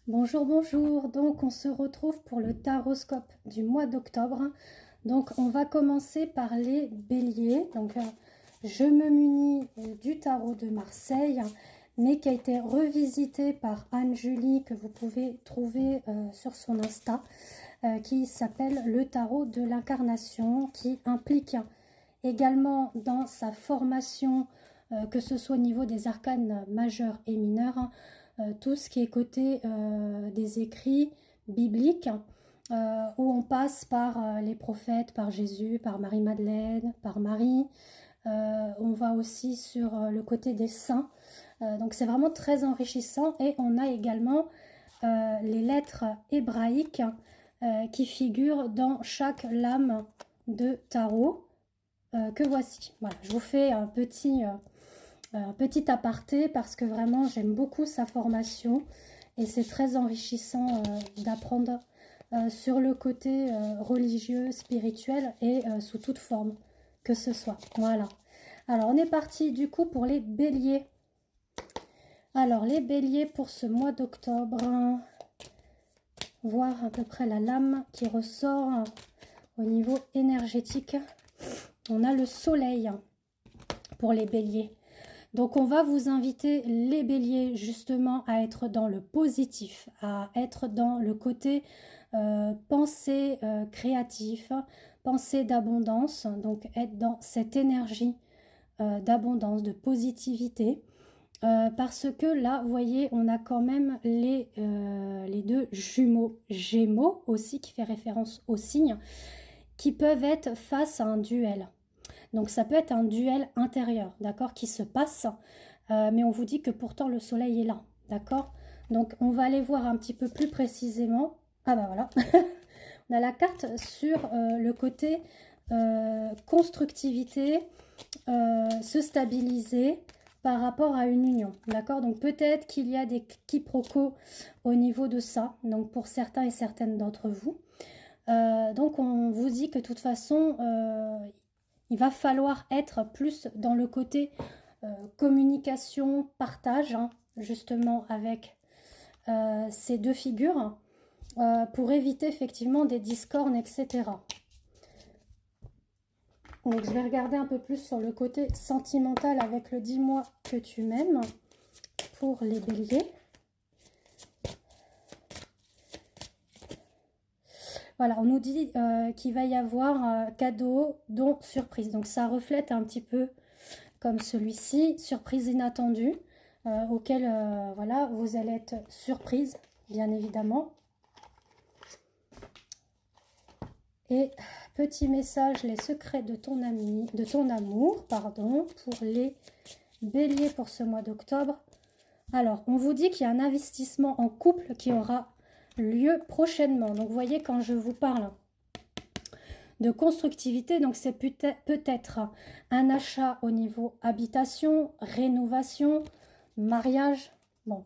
Bonjour, bonjour. Donc, on se retrouve pour le taroscope du mois d'octobre. Donc, on va commencer par les béliers. Donc, je me munis du tarot de Marseille, mais qui a été revisité par Anne-Julie, que vous pouvez trouver sur son Insta, qui s'appelle le tarot de l'incarnation, qui implique également dans sa formation, que ce soit au niveau des arcanes majeurs et mineurs, tout ce qui est côté des écrits bibliques, où on passe par les prophètes, par Jésus, par Marie-Madeleine, par Marie. On va aussi sur le côté des saints. Donc c'est vraiment très enrichissant. Et on a également les lettres hébraïques qui figurent dans chaque lame de tarot que voici. Voilà, je vous fais un petit aparté parce que vraiment j'aime beaucoup sa formation et c'est très enrichissant d'apprendre sur le côté religieux, spirituel et sous toute forme que ce soit. Voilà. Alors on est parti du coup pour les béliers. Alors les béliers pour ce mois d'octobre, voir à peu près la lame qui ressort au niveau énergétique. On a le soleil pour les béliers. Donc on va vous inviter les béliers justement à être dans le positif, à être dans le côté pensée créatif, pensée d'abondance, donc être dans cette énergie d'abondance, de positivité. Parce que là, vous voyez, on a quand même les deux jumeaux, Gémeaux aussi, qui fait référence aux signes, qui peuvent être face à un duel. Donc ça peut être un duel intérieur, d'accord, qui se passe, mais on vous dit que pourtant le soleil est là, d'accord. Donc on va aller voir un petit peu plus précisément. Ah bah voilà, on a la carte sur le côté constructivité, se stabiliser par rapport à une union, d'accord. Donc peut-être qu'il y a des quiproquos au niveau de ça, donc pour certains et certaines d'entre vous. Donc on vous dit que de toute façon, il va falloir être plus dans le côté communication, partage, hein, justement avec ces deux figures, pour éviter effectivement des discordes, etc. Donc je vais regarder un peu plus sur le côté sentimental avec le dis-moi que tu m'aimes pour les béliers. Voilà, on nous dit qu'il va y avoir cadeau, don, surprise. Donc ça reflète un petit peu comme celui-ci, surprise inattendue, auquel voilà, vous allez être surprise, bien évidemment. Et petit message, les secrets de ton ami, de ton amour, pardon, pour les béliers pour ce mois d'octobre. Alors, on vous dit qu'il y a un investissement en couple qui aura lieu prochainement. Donc, vous voyez, quand je vous parle de constructivité, donc c'est peut-être un achat au niveau habitation, rénovation, mariage, bon,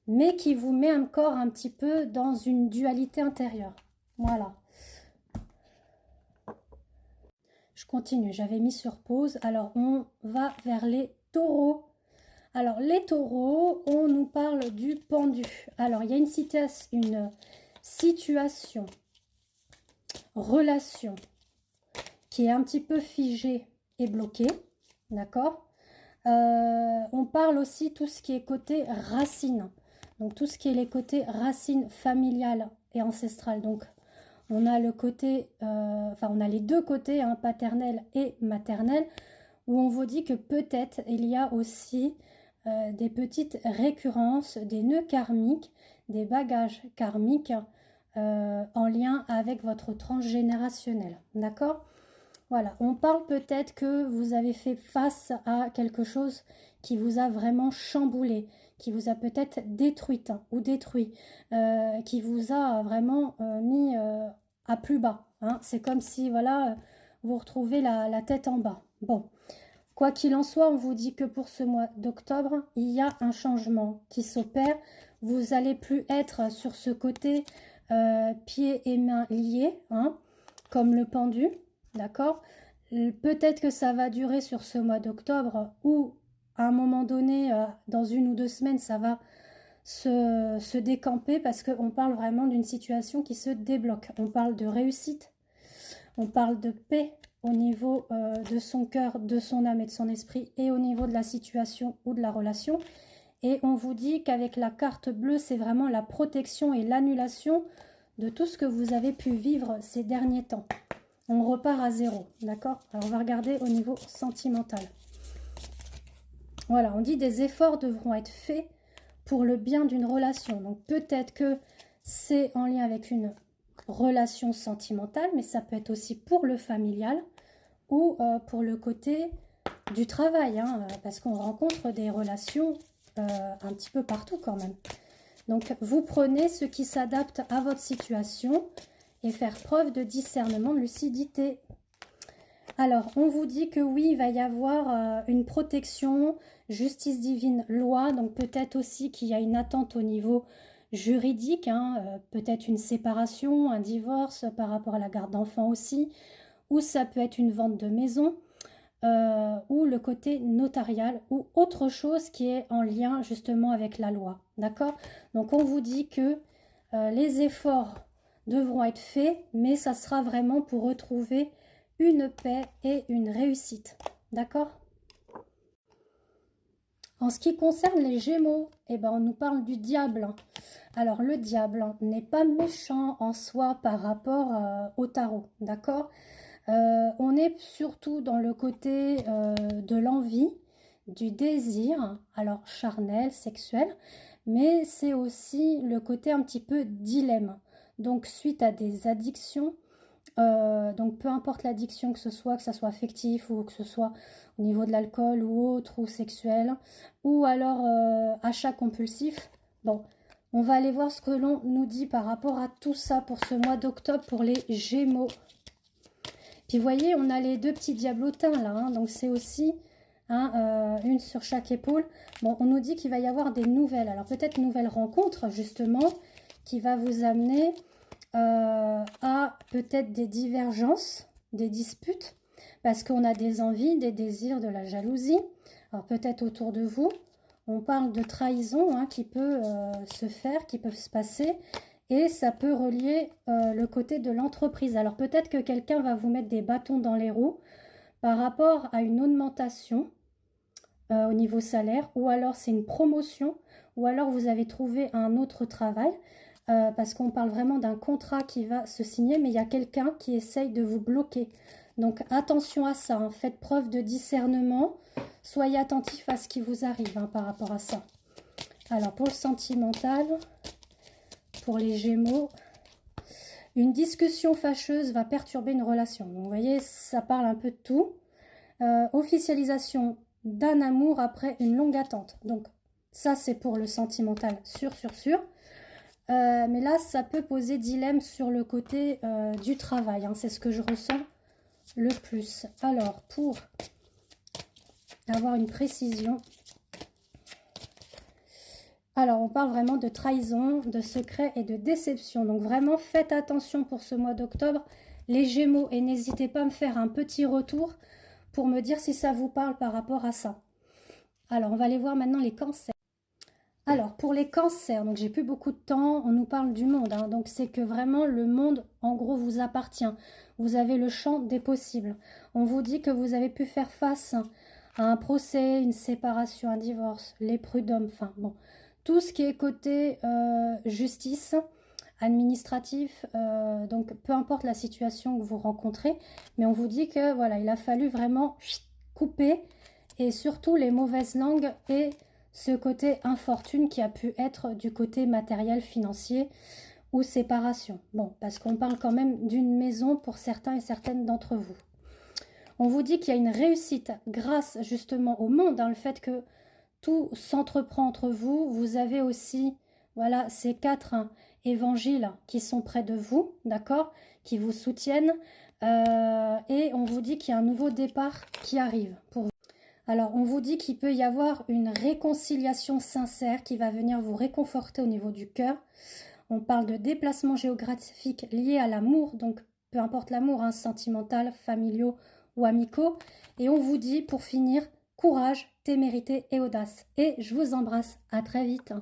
mais qui vous met encore un petit peu dans une dualité intérieure. Voilà. Je continue, j'avais mis sur pause. Alors, on va vers les taureaux. Alors, les taureaux, on nous parle du pendu. Alors, il y a une situation, relation, qui est un petit peu figée et bloquée. D'accord. On parle aussi tout ce qui est côté racine. Donc, tout ce qui est les côtés racines familiales et ancestrales. Donc, on a le côté, on a les deux côtés, hein, paternel et maternel, où on vous dit que peut-être il y a aussi des petites récurrences, des nœuds karmiques, des bagages karmiques en lien avec votre transgénérationnel. D'accord? Voilà, on parle peut-être que vous avez fait face à quelque chose qui vous a vraiment chamboulé, qui vous a peut-être détruite ou détruit, qui vous a vraiment mis à plus bas. Hein. C'est comme si, voilà, vous retrouvez la tête en bas. Bon, quoi qu'il en soit, on vous dit que pour ce mois d'octobre, il y a un changement qui s'opère. Vous allez plus être sur ce côté pieds et mains liés, hein, comme le pendu. D'accord. Peut-être que ça va durer sur ce mois d'octobre ou à un moment donné, dans 1 ou 2 semaines, ça va se décamper parce qu'on parle vraiment d'une situation qui se débloque. On parle de réussite, on parle de paix au niveau de son cœur, de son âme et de son esprit et au niveau de la situation ou de la relation. Et on vous dit qu'avec la carte bleue, c'est vraiment la protection et l'annulation de tout ce que vous avez pu vivre ces derniers temps. On repart à zéro, d'accord? Alors on va regarder au niveau sentimental. Voilà, on dit des efforts devront être faits pour le bien d'une relation. Donc peut-être que c'est en lien avec une relation sentimentale, mais ça peut être aussi pour le familial ou pour le côté du travail, hein, parce qu'on rencontre des relations un petit peu partout quand même. Donc vous prenez ce qui s'adapte à votre situation et faire preuve de discernement, de lucidité. Alors, on vous dit que oui, il va y avoir une protection, justice divine, loi, donc peut-être aussi qu'il y a une attente au niveau juridique, hein, peut-être une séparation, un divorce par rapport à la garde d'enfants aussi, ou ça peut être une vente de maison, ou le côté notarial, ou autre chose qui est en lien justement avec la loi, d'accord? Donc on vous dit que les efforts devront être faits, mais ça sera vraiment pour retrouver une paix et une réussite, d'accord? En ce qui concerne les Gémeaux, eh ben, on nous parle du diable. Alors le diable n'est pas méchant en soi par rapport au tarot, d'accord? On est surtout dans le côté de l'envie, du désir, alors charnel, sexuel, mais c'est aussi le côté un petit peu dilemme. Donc suite à des addictions, donc peu importe l'addiction que ce soit affectif ou que ce soit au niveau de l'alcool ou autre, ou sexuel, ou alors achat compulsif. Bon, on va aller voir ce que l'on nous dit par rapport à tout ça pour ce mois d'octobre pour les Gémeaux. Puis vous voyez, on a les deux petits diablotins là, hein, donc c'est aussi hein, une sur chaque épaule. Bon, on nous dit qu'il va y avoir des nouvelles, alors peut-être une nouvelle rencontre justement qui va vous amener à peut-être des divergences, des disputes, parce qu'on a des envies, des désirs, de la jalousie. Alors peut-être autour de vous, on parle de trahison hein, qui peut se faire, qui peuvent se passer, et ça peut relier le côté de l'entreprise. Alors peut-être que quelqu'un va vous mettre des bâtons dans les roues par rapport à une augmentation au niveau salaire, ou alors c'est une promotion, ou alors vous avez trouvé un autre travail. Parce qu'on parle vraiment d'un contrat qui va se signer, mais il y a quelqu'un qui essaye de vous bloquer. Donc attention à ça, hein. Faites preuve de discernement, soyez attentif à ce qui vous arrive hein, par rapport à ça. Alors pour le sentimental, pour les Gémeaux, une discussion fâcheuse va perturber une relation. Donc vous voyez, ça parle un peu de tout. Officialisation d'un amour après une longue attente. Donc ça c'est pour le sentimental, sûr. Mais là, ça peut poser dilemme sur le côté du travail. Hein, c'est ce que je ressens le plus. Alors, pour avoir une précision, alors on parle vraiment de trahison, de secret et de déception. Donc vraiment, faites attention pour ce mois d'octobre, les Gémeaux. Et n'hésitez pas à me faire un petit retour pour me dire si ça vous parle par rapport à ça. Alors, on va aller voir maintenant les cancers. Alors, pour les cancers, donc j'ai plus beaucoup de temps, on nous parle du monde, hein, donc c'est que vraiment le monde, en gros, vous appartient. Vous avez le champ des possibles. On vous dit que vous avez pu faire face à un procès, une séparation, un divorce, les prud'hommes, enfin bon, tout ce qui est côté justice, administratif, donc peu importe la situation que vous rencontrez, mais on vous dit que voilà, il a fallu vraiment couper, et surtout les mauvaises langues et ce côté infortune qui a pu être du côté matériel, financier ou séparation. Bon, parce qu'on parle quand même d'une maison pour certains et certaines d'entre vous. On vous dit qu'il y a une réussite grâce justement au monde, hein, le fait que tout s'entreprend entre vous. Vous avez aussi, voilà, ces 4 évangiles qui sont près de vous, d'accord, qui vous soutiennent. Et on vous dit qu'il y a un nouveau départ qui arrive pour vous. Alors, on vous dit qu'il peut y avoir une réconciliation sincère qui va venir vous réconforter au niveau du cœur. On parle de déplacements géographiques liés à l'amour, donc peu importe l'amour, hein, sentimental, familiaux ou amicaux. Et on vous dit, pour finir, courage, témérité et audace. Et je vous embrasse. À très vite.